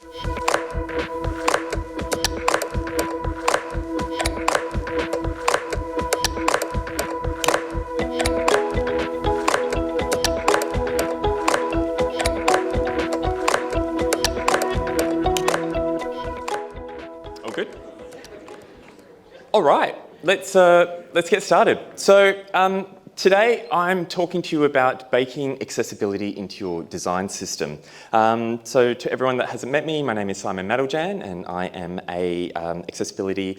All good? All right, let's get started. So today I'm talking to you about baking accessibility into your design system. So to everyone that hasn't met me, my name is Simon Mateljan and I am a accessibility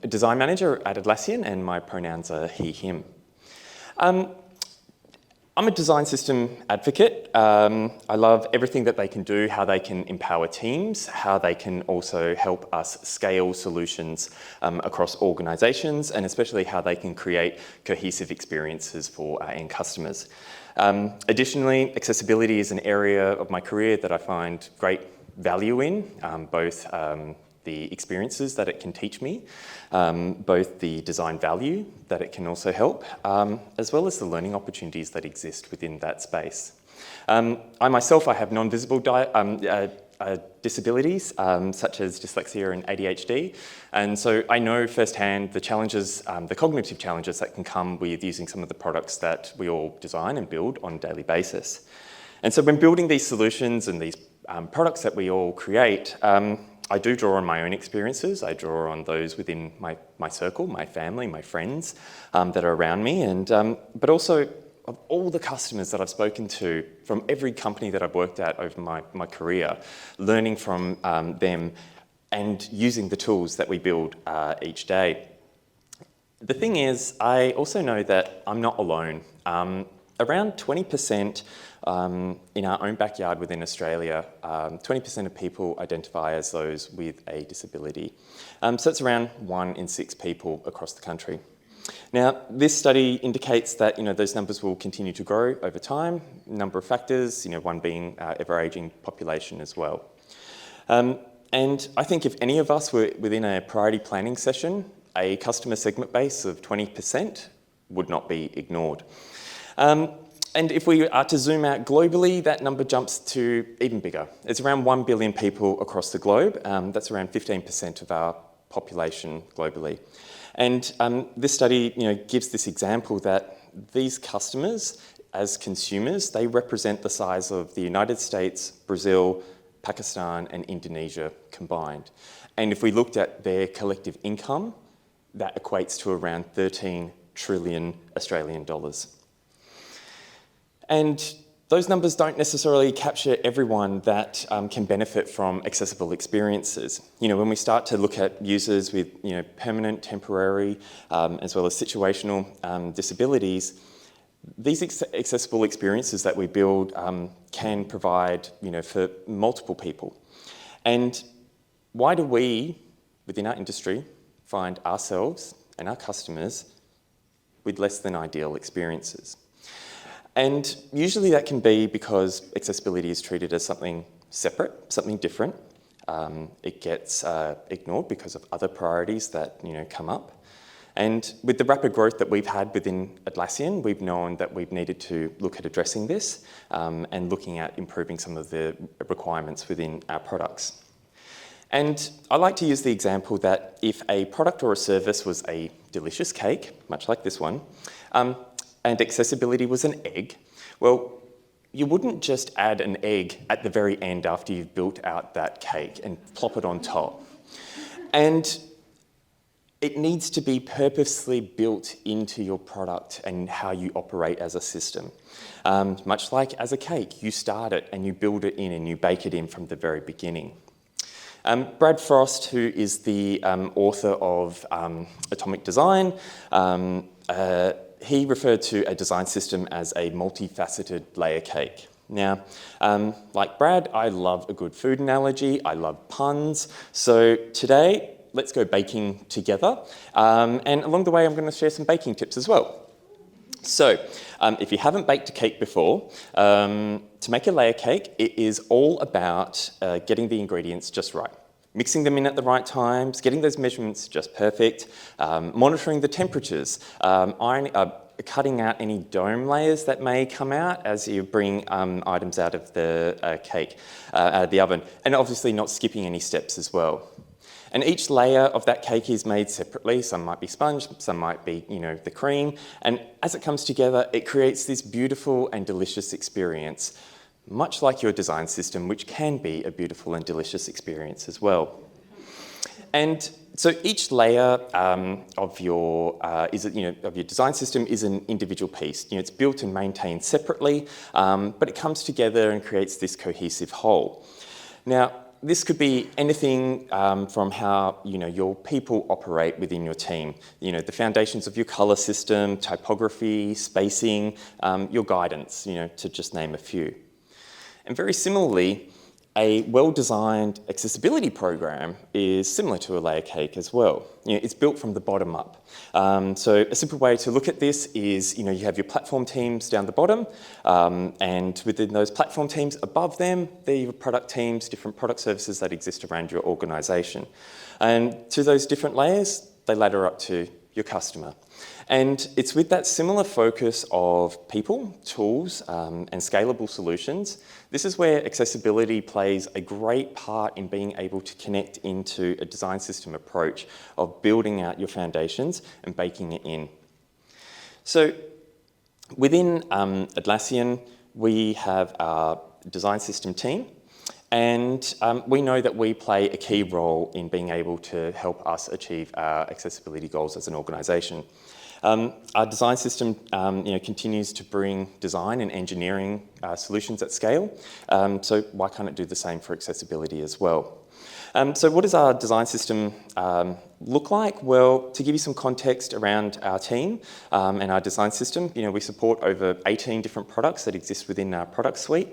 design manager at Atlassian, and my pronouns are he, him. I'm a design system advocate. I love everything that they can do, how they can empower teams, how they can also help us scale solutions across organisations, and especially how they can create cohesive experiences for our end customers. Additionally, accessibility is an area of my career that I find great value in, both the experiences that it can teach me, both the design value that it can also help, as well as the learning opportunities that exist within that space. I myself have non-visible disabilities, such as dyslexia and ADHD, and so I know firsthand the challenges, the cognitive challenges that can come with using some of the products that we all design and build on a daily basis. And so when building these solutions and these products that we all create, I do draw on my own experiences. I draw on those within my circle, my family, my friends that are around me, and but also of all the customers that I've spoken to from every company that I've worked at over my career, learning from them and using the tools that we build each day. The thing is, I also know that I'm not alone. Around 20% in our own backyard within Australia, 20% of people identify as those with a disability. So it's around 1 in 6 people across the country. Now, this study indicates that those numbers will continue to grow over time. A number of factors, one being ever-aging population as well. And I think if any of us were within a priority planning session, a customer segment base of 20% would not be ignored. And if we are to zoom out globally, that number jumps to even bigger. It's around 1 billion people across the globe. That's around 15% of our population globally. And this study gives this example that these customers, as consumers, they represent the size of the United States, Brazil, Pakistan and Indonesia combined. And if we looked at their collective income, that equates to around 13 trillion Australian dollars. And those numbers don't necessarily capture everyone that can benefit from accessible experiences. When we start to look at users with permanent, temporary, as well as situational disabilities, these accessible experiences that we build can provide for multiple people. And why do we, within our industry, find ourselves and our customers with less than ideal experiences? And usually that can be because accessibility is treated as something separate, something different. It gets ignored because of other priorities that come up. And with the rapid growth that we've had within Atlassian, we've known that we've needed to look at addressing this and looking at improving some of the requirements within our products. And I like to use the example that if a product or a service was a delicious cake, much like this one, and accessibility was an egg, well, you wouldn't just add an egg at the very end after you've built out that cake and plop it on top. And it needs to be purposely built into your product and how you operate as a system. Much like as a cake, you start it and you build it in and you bake it in from the very beginning. Brad Frost, who is the author of Atomic Design, he referred to a design system as a multifaceted layer cake. Now, like Brad, I love a good food analogy, I love puns, so today, let's go baking together, and along the way I'm going to share some baking tips as well. So, if you haven't baked a cake before, to make a layer cake, it is all about getting the ingredients just right. Mixing them in at the right times, getting those measurements just perfect, monitoring the temperatures, cutting out any dome layers that may come out as you bring items out of the cake, out of the oven, and obviously not skipping any steps as well. And each layer of that cake is made separately. Some might be sponge, some might be, the cream. And as it comes together, it creates this beautiful and delicious experience, much like your design system, which can be a beautiful and delicious experience as well. And so each layer of your design system is an individual piece. It's built and maintained separately, but it comes together and creates this cohesive whole. Now, this could be anything from how your people operate within your team. The foundations of your colour system, typography, spacing, your guidance. To just name a few. And very similarly, a well-designed accessibility program is similar to a layer cake as well. It's built from the bottom up. So a simple way to look at this is, you have your platform teams down the bottom, and within those platform teams above them, they're your product teams, different product services that exist around your organisation. And to those different layers, they ladder up to your customer. And it's with that similar focus of people, tools, and scalable solutions. This is where accessibility plays a great part in being able to connect into a design system approach of building out your foundations and baking it in. So within Atlassian, we have our design system team. And we know that we play a key role in being able to help us achieve our accessibility goals as an organisation. Our design system continues to bring design and engineering solutions at scale, so why can't it do the same for accessibility as well? So what does our design system look like? Well, to give you some context around our team and our design system, we support over 18 different products that exist within our product suite.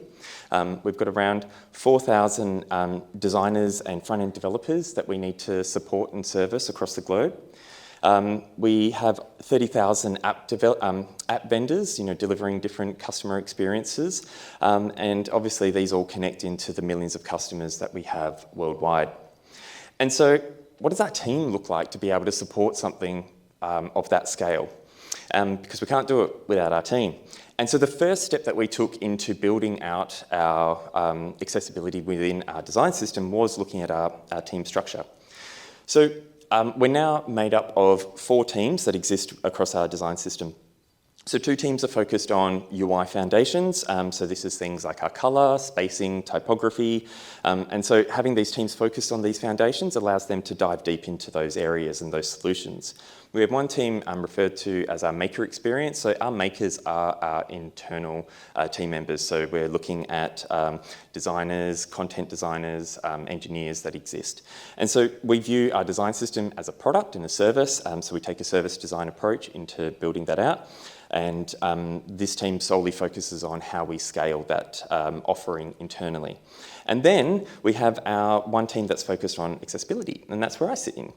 We've got around 4,000 designers and front-end developers that we need to support and service across the globe. We have 30,000 app vendors, delivering different customer experiences, and obviously these all connect into the millions of customers that we have worldwide. And so, what does our team look like to be able to support something of that scale? Because we can't do it without our team. And so the first step that we took into building out our accessibility within our design system was looking at our team structure. So we're now made up of 4 teams that exist across our design system. So 2 teams are focused on UI foundations, so this is things like our colour, spacing, typography, and so having these teams focused on these foundations allows them to dive deep into those areas and those solutions. We have one team referred to as our maker experience, so our makers are our internal team members, so we're looking at designers, content designers, engineers that exist. And so we view our design system as a product and a service, so we take a service design approach into building that out. And this team solely focuses on how we scale that offering internally. And then we have our one team that's focused on accessibility, and that's where I sit in.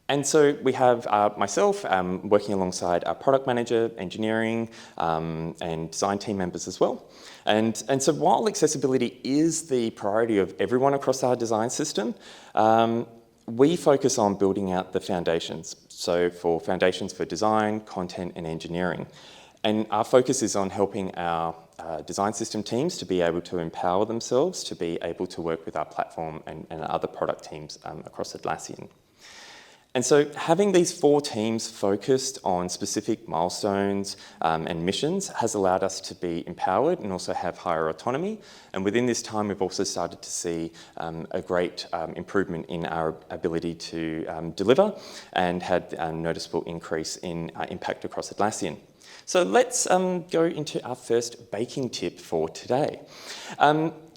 And so we have myself working alongside our product manager, engineering, and design team members as well. And so while accessibility is the priority of everyone across our design system, we focus on building out the foundations. So for foundations for design, content, and engineering. And our focus is on helping our design system teams to be able to empower themselves to be able to work with our platform and other product teams across Atlassian. And so having these 4 teams focused on specific milestones and missions has allowed us to be empowered and also have higher autonomy. And within this time, we've also started to see a great improvement in our ability to deliver and had a noticeable increase in impact across Atlassian. So let's go into our first baking tip for today.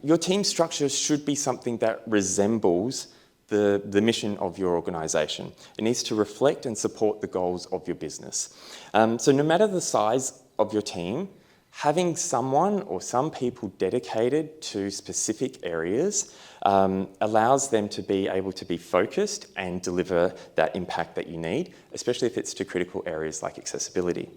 Your team structure should be something that resembles the mission of your organisation. It needs to reflect and support the goals of your business. So no matter the size of your team, having someone or some people dedicated to specific areas allows them to be able to be focused and deliver that impact that you need, especially if it's to critical areas like accessibility.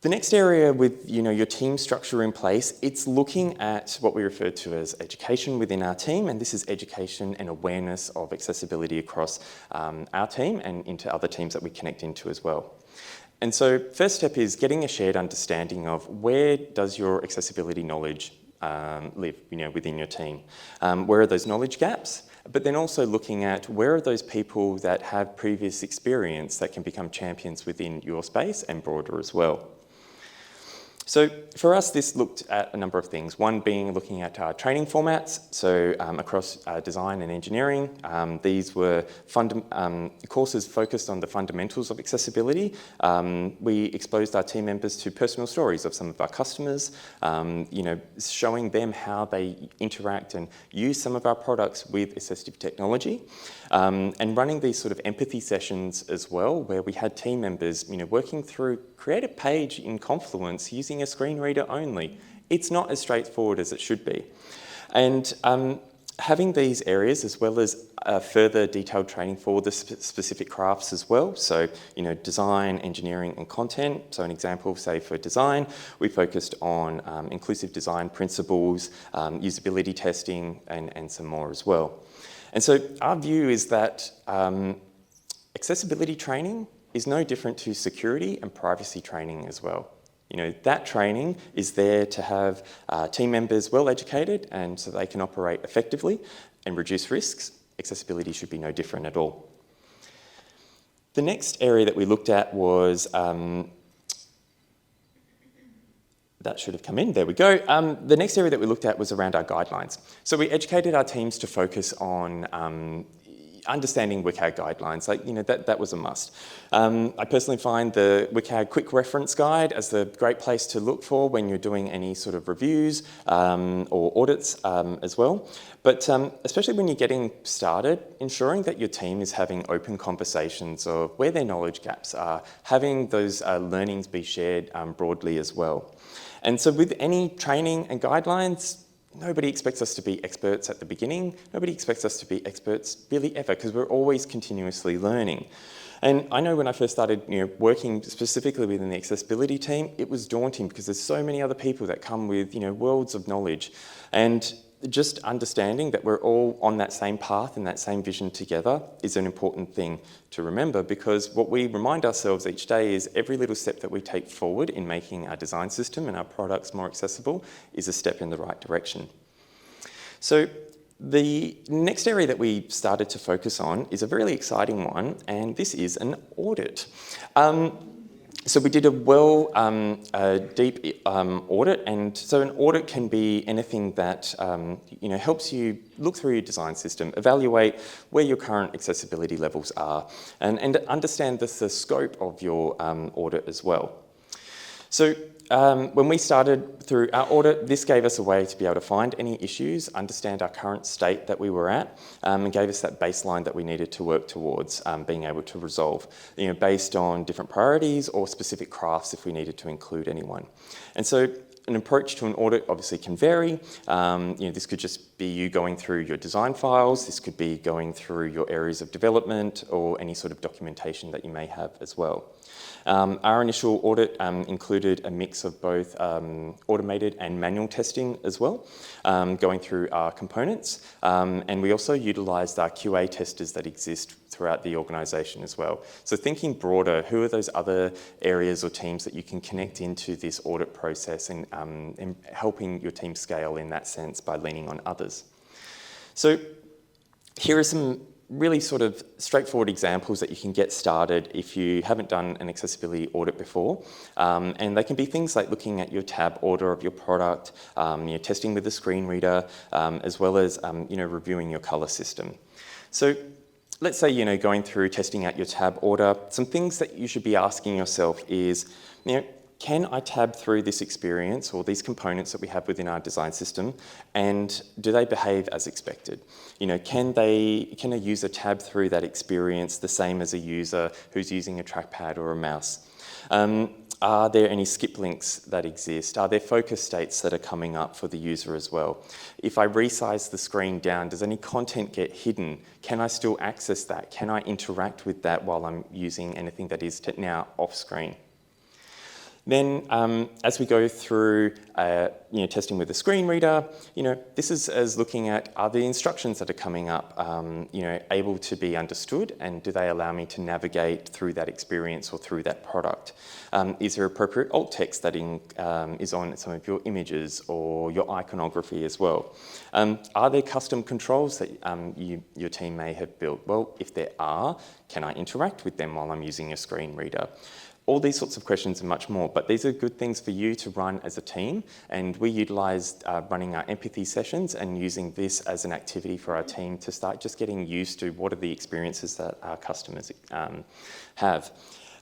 The next area with your team structure in place, it's looking at what we refer to as education within our team, and this is education and awareness of accessibility across our team and into other teams that we connect into as well. And so first step is getting a shared understanding of where does your accessibility knowledge live, within your team. Where are those knowledge gaps? But then also looking at where are those people that have previous experience that can become champions within your space and broader as well. So for us, this looked at a number of things. One being looking at our training formats, so across design and engineering. These were courses focused on the fundamentals of accessibility. We exposed our team members to personal stories of some of our customers, showing them how they interact and use some of our products with assistive technology. And running these sort of empathy sessions as well, where we had team members, working through create a page in Confluence using a screen reader only. It's not as straightforward as it should be. And having these areas as well as further detailed training for the specific crafts as well. So, design, engineering and content. So an example, say for design, we focused on inclusive design principles, usability testing and some more as well. And so our view is that accessibility training is no different to security and privacy training as well. That training is there to have team members well educated and so they can operate effectively and reduce risks. Accessibility should be no different at all. The next area that we looked at was that should have come in, there we go. The next area that we looked at was around our guidelines. So we educated our teams to focus on understanding WCAG guidelines, that was a must. I personally find the WCAG Quick Reference Guide as the great place to look for when you're doing any sort of reviews or audits as well. But especially when you're getting started, ensuring that your team is having open conversations of where their knowledge gaps are, having those learnings be shared broadly as well. And so with any training and guidelines, nobody expects us to be experts at the beginning. Nobody expects us to be experts really ever, because we're always continuously learning. And I know when I first started working specifically within the accessibility team, it was daunting because there's so many other people that come with worlds of knowledge. And just understanding that we're all on that same path and that same vision together is an important thing to remember, because what we remind ourselves each day is every little step that we take forward in making our design system and our products more accessible is a step in the right direction. So the next area that we started to focus on is a really exciting one, and this is an audit. So we did a deep audit, and so an audit can be anything that helps you look through your design system, evaluate where your current accessibility levels are, and understand the scope of your audit as well. So when we started through our audit, this gave us a way to be able to find any issues, understand our current state that we were at, and gave us that baseline that we needed to work towards being able to resolve, based on different priorities or specific crafts if we needed to include anyone. And so an approach to an audit obviously can vary. This could just be you going through your design files. This could be going through your areas of development or any sort of documentation that you may have as well. Our initial audit included a mix of both automated and manual testing as well, going through our components. And we also utilised our QA testers that exist throughout the organisation as well. So thinking broader, who are those other areas or teams that you can connect into this audit process and helping your team scale in that sense by leaning on others. So here are some really sort of straightforward examples that you can get started if you haven't done an accessibility audit before. And they can be things like looking at your tab order of your product, testing with the screen reader, as well as reviewing your colour system. So let's say, going through testing out your tab order, some things that you should be asking yourself is, can I tab through this experience or these components that we have within our design system, and do they behave as expected? Can a user tab through that experience the same as a user who's using a trackpad or a mouse? Are there any skip links that exist? Are there focus states that are coming up for the user as well? If I resize the screen down, does any content get hidden? Can I still access that? Can I interact with that while I'm using anything that is now off screen? Then, as we go through, testing with the screen reader, this is as looking at, are the instructions that are coming up, able to be understood, and do they allow me to navigate through that experience or through that product? Is there appropriate alt text that is on some of your images or your iconography as well? Are there custom controls that your team may have built? Well, if there are, can I interact with them while I'm using a screen reader? All these sorts of questions and much more, but these are good things for you to run as a team, and we utilise running our empathy sessions and using this as an activity for our team to start just getting used to what are the experiences that our customers have.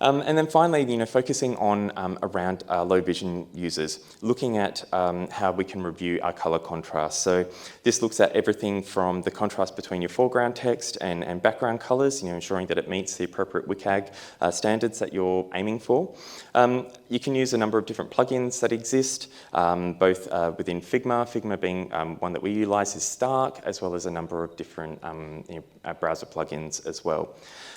And then finally, focusing on around low vision users, looking at how we can review our colour contrast. So this looks at everything from the contrast between your foreground text and background colours, ensuring that it meets the appropriate WCAG standards that you're aiming for. You can use a number of different plugins that exist, both within Figma, Figma being one that we utilise is Stark, as well as a number of different browser plugins as well.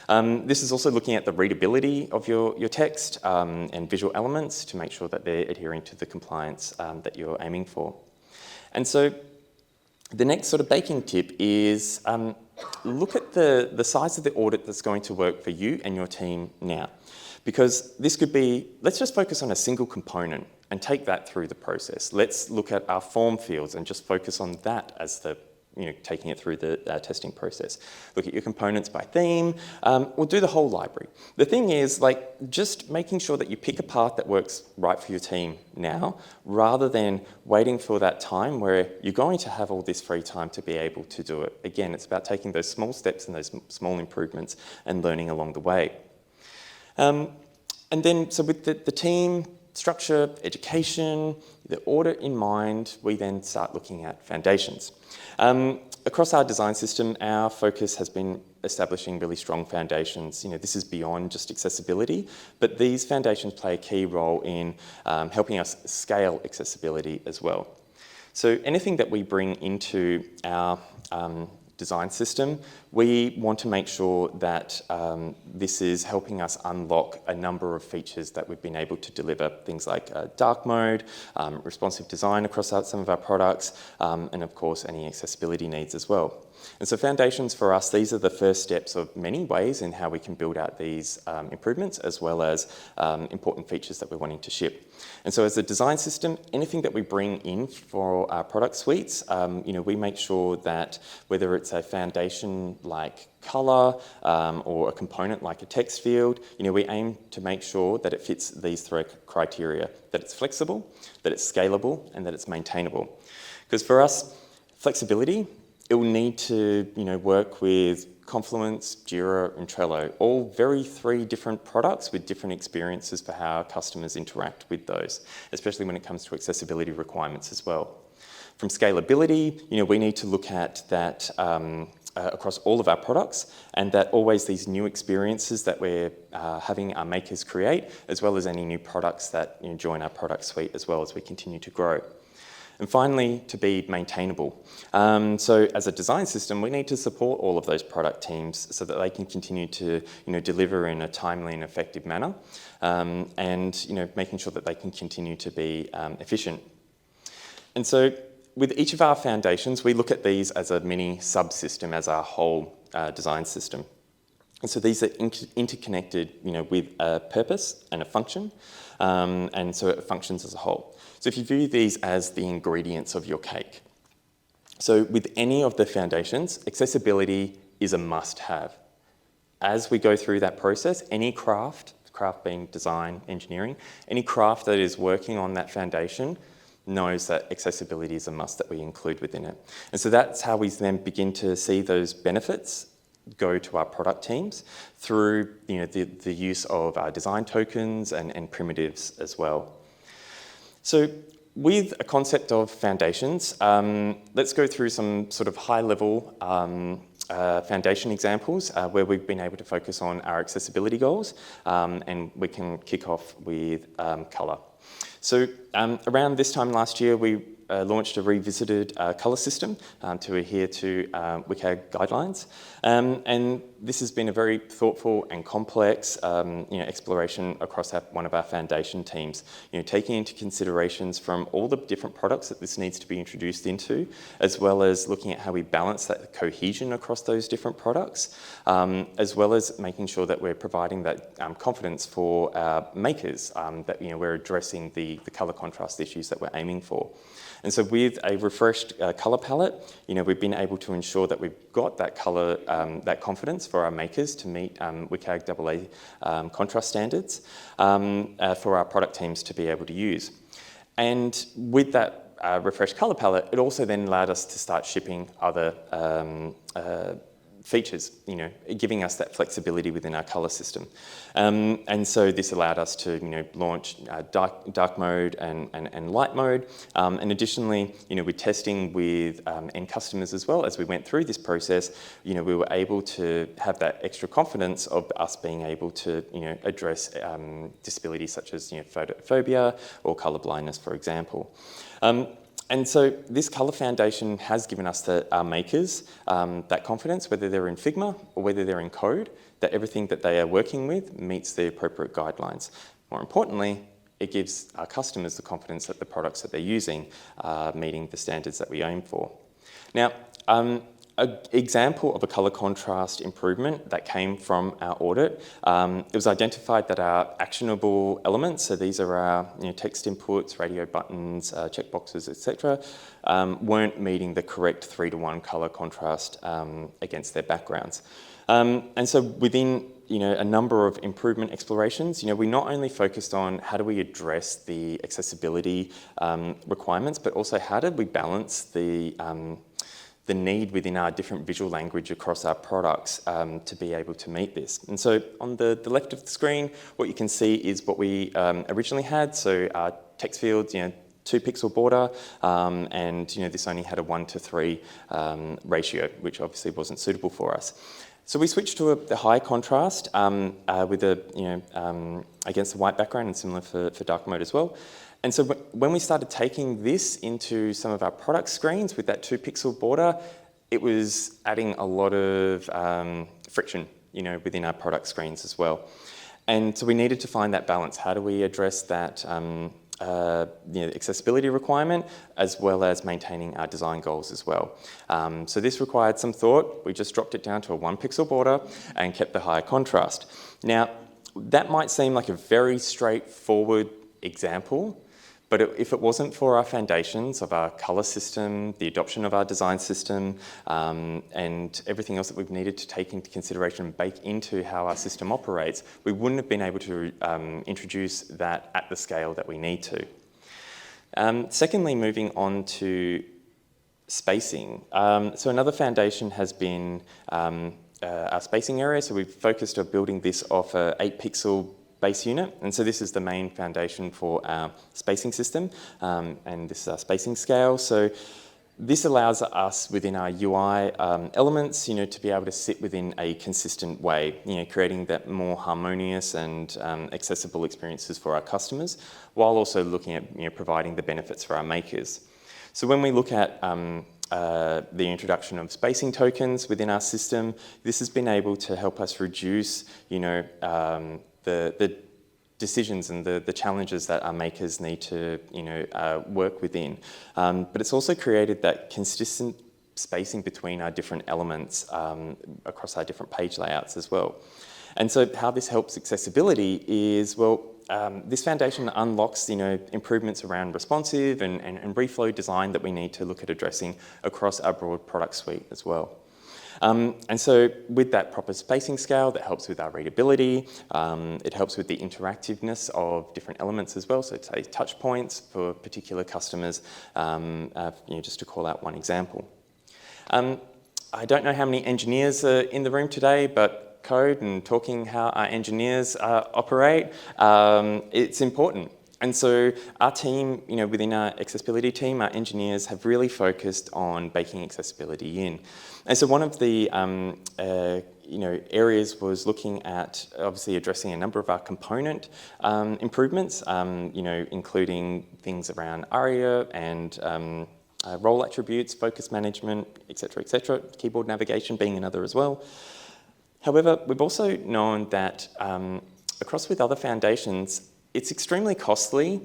This is also looking at the readability of your text and visual elements to make sure that they're adhering to the compliance that you're aiming for. And so the next sort of baking tip is look at the size of the audit that's going to work for you and your team now. Because this could be, let's just focus on a single component and take that through the process. Let's look at our form fields and just focus on that as the taking it through the testing process. Look at your components by theme, or do the whole library. The thing is, just making sure that you pick a path that works right for your team now, rather than waiting for that time where you're going to have all this free time to be able to do it. Again, it's about taking those small steps and those small improvements and learning along the way. And then, so with the team, structure, education, the audit in mind, we then start looking at foundations. Across our design system, our focus has been establishing really strong foundations. This is beyond just accessibility, but these foundations play a key role in helping us scale accessibility as well. So anything that we bring into our design system, we want to make sure that this is helping us unlock a number of features that we've been able to deliver, things like dark mode, responsive design across some of our products, and of course any accessibility needs as well. And so foundations for us, these are the first steps of many ways in how we can build out these improvements, as well as important features that we're wanting to ship. And so as a design system, anything that we bring in for our product suites, we make sure that whether it's a foundation like colour or a component like a text field, we aim to make sure that it fits these three criteria, that it's flexible, that it's scalable, and that it's maintainable. Because for us, flexibility, it will need to work with Confluence, Jira, and Trello, all three different products with different experiences for how our customers interact with those, especially when it comes to accessibility requirements as well. From scalability, we need to look at that across all of our products, and that always these new experiences that we're having our makers create, as well as any new products that join our product suite as well as we continue to grow. And finally, to be maintainable. So as a design system, we need to support all of those product teams so that they can continue to deliver in a timely and effective manner, and making sure that they can continue to be efficient. And so with each of our foundations, we look at these as a mini subsystem as our whole design system. And so these are interconnected with a purpose and a function, and so it functions as a whole. So if you view these as the ingredients of your cake. So with any of the foundations, accessibility is a must-have. As we go through that process, any craft being design, engineering, any craft that is working on that foundation knows that accessibility is a must that we include within it. And so that's how we then begin to see those benefits go to our product teams through the use of our design tokens and primitives as well. So with a concept of foundations, let's go through some sort of high-level foundation examples where we've been able to focus on our accessibility goals, and we can kick off with colour. So around this time last year, we launched a revisited colour system to adhere to WCAG guidelines. And this has been a very thoughtful and complex exploration across one of our foundation teams, taking into considerations from all the different products that this needs to be introduced into, as well as looking at how we balance that cohesion across those different products, as well as making sure that we're providing that confidence for our makers, that we're addressing the colour contrast issues that we're aiming for. And so with a refreshed colour palette, we've been able to ensure that we've got that colour, that confidence for our makers to meet WCAG AA contrast standards for our product teams to be able to use. And with that refreshed colour palette, it also then allowed us to start shipping other features, giving us that flexibility within our colour system. And so this allowed us to, launch dark mode and light mode. And additionally, with testing with end customers as well, as we went through this process, we were able to have that extra confidence of us being able to, address disabilities such as, photophobia or colour blindness, for example. And so this colour foundation has given us our makers that confidence, whether they're in Figma or whether they're in code, that everything that they are working with meets the appropriate guidelines. More importantly, it gives our customers the confidence that the products that they're using are meeting the standards that we aim for. Now, an example of a colour contrast improvement that came from our audit, it was identified that our actionable elements, so these are our text inputs, radio buttons, checkboxes, etc., weren't meeting the correct 3:1 colour contrast against their backgrounds. And so within a number of improvement explorations, we not only focused on how do we address the accessibility requirements, but also how did we balance the need within our different visual language across our products to be able to meet this. And so on the left of the screen, what you can see is what we originally had. So our text fields, 2-pixel border, and this only had a 1:3 ratio, which obviously wasn't suitable for us. So we switched to the high contrast with against the white background, and similar for dark mode as well. And so when we started taking this into some of our product screens with that 2-pixel border, it was adding a lot of friction, within our product screens as well. And so we needed to find that balance. How do we address that accessibility requirement, as well as maintaining our design goals as well? So this required some thought. We just dropped it down to a 1-pixel border and kept the high contrast. Now, that might seem like a very straightforward example, but if it wasn't for our foundations of our colour system, the adoption of our design system, and everything else that we've needed to take into consideration and bake into how our system operates, we wouldn't have been able to introduce that at the scale that we need to. Secondly, moving on to spacing. So another foundation has been our spacing area. So we've focused on building this off a 8-pixel base unit, and so this is the main foundation for our spacing system, and this is our spacing scale. So this allows us within our UI elements, to be able to sit within a consistent way, creating that more harmonious and accessible experiences for our customers, while also looking at providing the benefits for our makers. So when we look at the introduction of spacing tokens within our system, this has been able to help us reduce, the decisions and the challenges that our makers need to, work within. But it's also created that consistent spacing between our different elements across our different page layouts as well. And so how this helps accessibility is, this foundation unlocks, improvements around responsive and reflow design that we need to look at addressing across our broad product suite as well. And so with that proper spacing scale, that helps with our readability, it helps with the interactiveness of different elements as well, so say touch points for particular customers, just to call out one example. I don't know how many engineers are in the room today, but code and talking how our engineers operate, it's important. And so our team, within our accessibility team, our engineers have really focused on baking accessibility in. And so one of the areas was looking at obviously addressing a number of our component improvements, including things around ARIA and role attributes, focus management, etc., keyboard navigation being another as well. However, we've also known that across with other foundations, it's extremely costly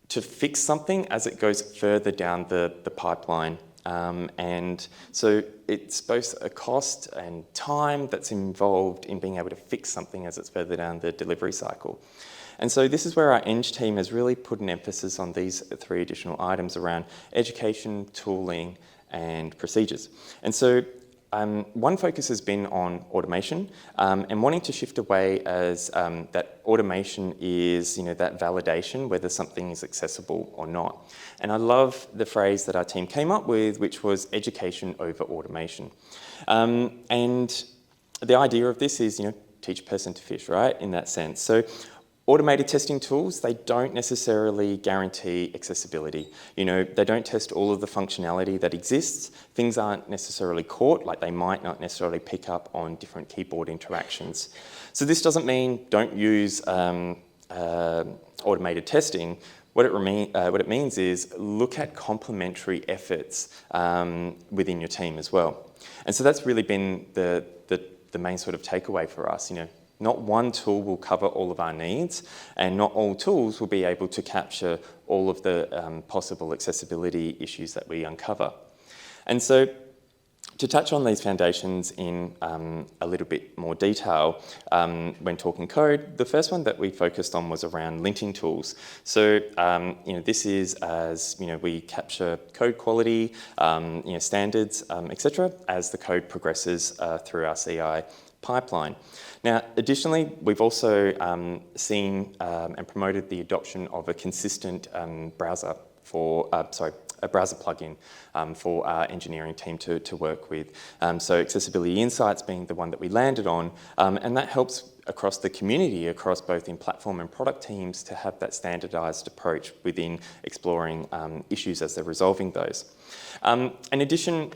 to fix something as it goes further down the pipeline. And so it's both a cost and time that's involved in being able to fix something as it's further down the delivery cycle. And so this is where our Eng team has really put an emphasis on these 3 additional items around education, tooling, and procedures. And so one focus has been on automation and wanting to shift away as that automation is, that validation, whether something is accessible or not. And I love the phrase that our team came up with, which was education over automation. And the idea of this is, teach a person to fish, right, in that sense. So automated testing tools, they don't necessarily guarantee accessibility. They don't test all of the functionality that exists. Things aren't necessarily caught, like they might not necessarily pick up on different keyboard interactions. So this doesn't mean don't use automated testing. What it means is look at complementary efforts within your team as well. And so that's really been the main sort of takeaway for us. Not one tool will cover all of our needs, and not all tools will be able to capture all of the possible accessibility issues that we uncover. And so to touch on these foundations in a little bit more detail when talking code, the first one that we focused on was around linting tools. So this is as we capture code quality, standards, etc., as the code progresses through our CI pipeline. Now, additionally, we've also seen and promoted the adoption of a consistent browser for, a browser plugin for our engineering team to work with. So Accessibility Insights being the one that we landed on, and that helps across the community, across both in platform and product teams, to have that standardised approach within exploring issues as they're resolving those. In addition,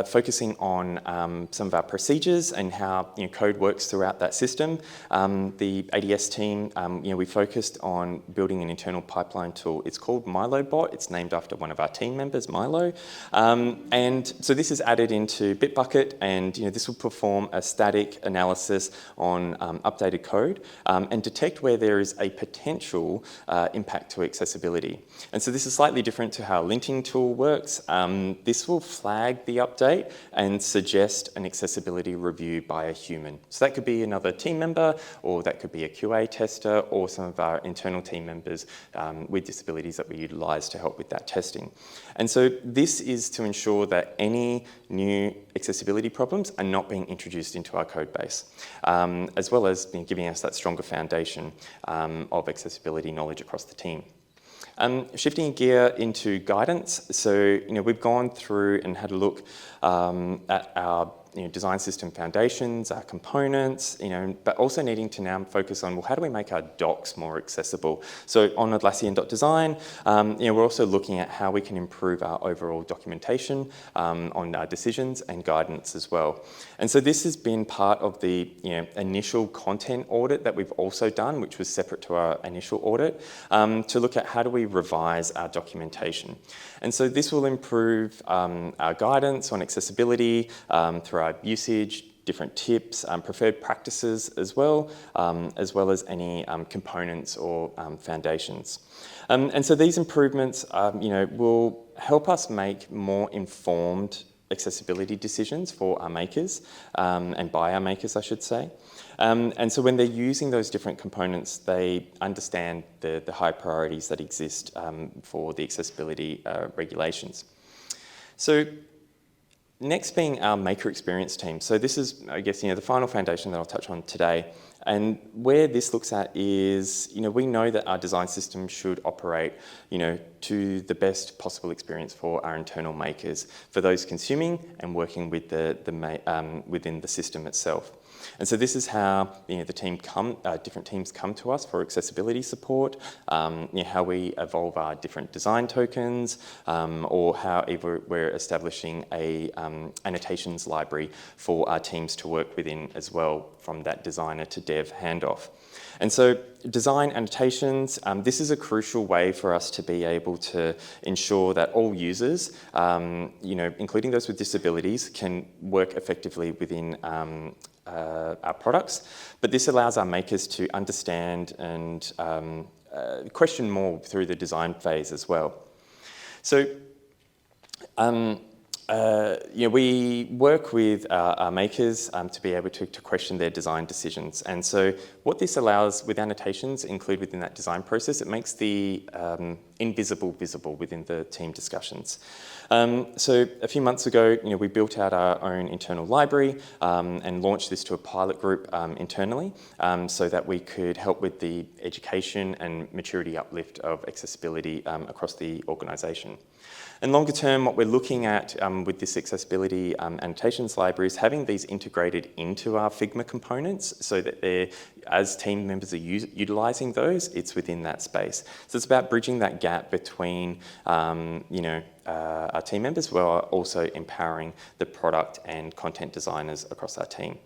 focusing on some of our procedures and how code works throughout that system. The ADS team, we focused on building an internal pipeline tool. It's called MiloBot. It's named after one of our team members, Milo. And so this is added into Bitbucket, and this will perform a static analysis on updated code and detect where there is a potential impact to accessibility. And so this is slightly different to how a linting tool works. This will flag the update and suggest an accessibility review by a human. So that could be another team member, or that could be a QA tester, or some of our internal team members with disabilities that we utilise to help with that testing. And so this is to ensure that any new accessibility problems are not being introduced into our code base, as well as giving us that stronger foundation of accessibility knowledge across the team. Shifting gear into guidance, so we've gone through and had a look at our design system foundations, our components, but also needing to now focus on, well, how do we make our docs more accessible? So on Atlassian.design, we're also looking at how we can improve our overall documentation on our decisions and guidance as well. And so this has been part of the initial content audit that we've also done, which was separate to our initial audit, to look at how do we revise our documentation. And so this will improve our guidance on accessibility through our usage, different tips, preferred practices as well as any components or foundations. And so these improvements will help us make more informed accessibility decisions for our makers, and by our makers, I should say. And so when they're using those different components, they understand the high priorities that exist for the accessibility regulations. So next being our maker experience team. So this is, I guess, the final foundation that I'll touch on today. And where this looks at is, we know that our design system should operate, to the best possible experience for our internal makers, for those consuming and working with within the system itself. And so this is how different teams come to us for accessibility support, how we evolve our different design tokens, or how we're establishing a annotations library for our teams to work within as well, from that designer to dev handoff. And so design annotations, this is a crucial way for us to be able to ensure that all users, including those with disabilities, can work effectively within our products. But this allows our makers to understand and question more through the design phase as well. So we work with our makers to be able to question their design decisions. And so what this allows with annotations include within that design process, it makes the invisible visible within the team discussions. So a few months ago, we built out our own internal library and launched this to a pilot group internally so that we could help with the education and maturity uplift of accessibility across the organisation. And longer term, what we're looking at with this accessibility annotations library is having these integrated into our Figma components so that as team members are utilising those, it's within that space. So it's about bridging that gap between our team members while also empowering the product and content designers across our team.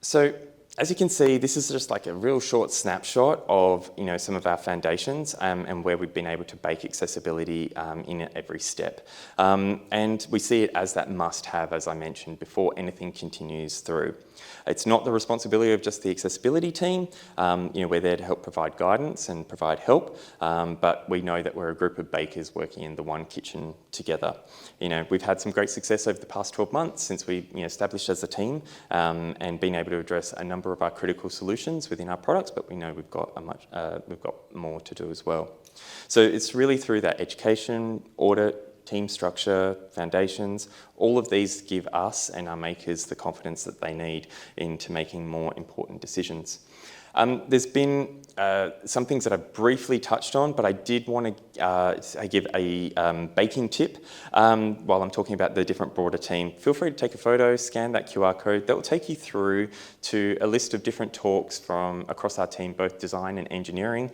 So as you can see, this is just like a real short snapshot of some of our foundations and where we've been able to bake accessibility in at every step. And we see it as that must-have, as I mentioned before, anything continues through. It's not the responsibility of just the accessibility team. We're there to help provide guidance and provide help, but we know that we're a group of bakers working in the one kitchen together. We've had some great success over the past 12 months since we established as a team and been able to address a number of our critical solutions within our products, but we know we've got more to do as well. So it's really through that education, audit, team structure, foundations, all of these give us and our makers the confidence that they need into making more important decisions. There's been some things that I've briefly touched on, but I did want to give a baking tip while I'm talking about the different broader team. Feel free to take a photo, scan that QR code. That will take you through to a list of different talks from across our team, both design and engineering,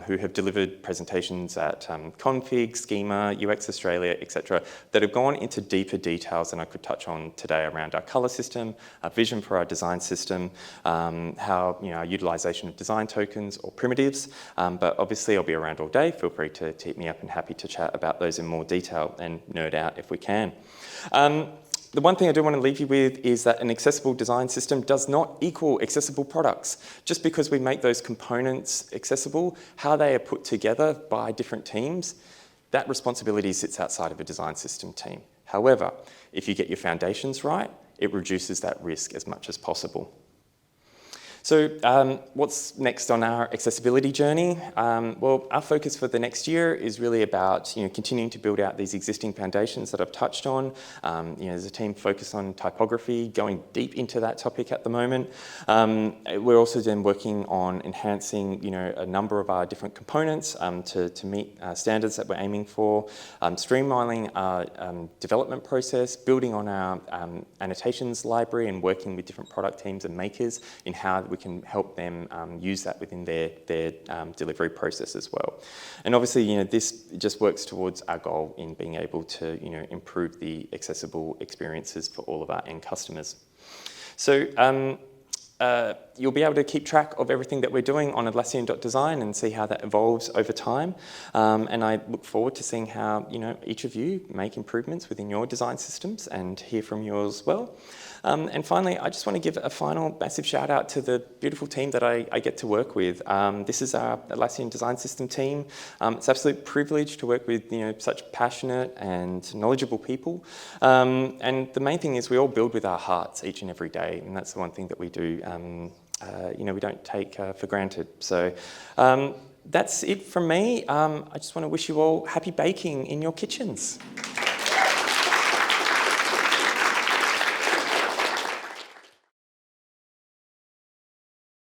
who have delivered presentations at Config, Schema, UX Australia, etc., that have gone into deeper details than I could touch on today around our colour system, our vision for our design system, how our utilisation of design tokens or primitives, but obviously I'll be around all day. Feel free to hit me up and happy to chat about those in more detail and nerd out if we can. The one thing I do want to leave you with is that an accessible design system does not equal accessible products. Just because we make those components accessible, how they are put together by different teams, that responsibility sits outside of a design system team. However, if you get your foundations right, it reduces that risk as much as possible. So what's next on our accessibility journey? Well, our focus for the next year is really about continuing to build out these existing foundations that I've touched on. There's a team focused on typography, going deep into that topic at the moment. We're also then working on enhancing a number of our different components to meet standards that we're aiming for, streamlining our development process, building on our annotations library and working with different product teams and makers in how we can help them use that within their delivery process as well. And obviously, this just works towards our goal in being able to, improve the accessible experiences for all of our end customers. So you'll be able to keep track of everything that we're doing on Atlassian.design and see how that evolves over time. And I look forward to seeing how, each of you make improvements within your design systems and hear from you as well. And finally, I just want to give a final massive shout out to the beautiful team that I get to work with. This is our Atlassian Design System team. It's an absolute privilege to work with such passionate and knowledgeable people. And the main thing is we all build with our hearts each and every day, and that's the one thing that we do. We don't take for granted. So that's it from me. I just want to wish you all happy baking in your kitchens.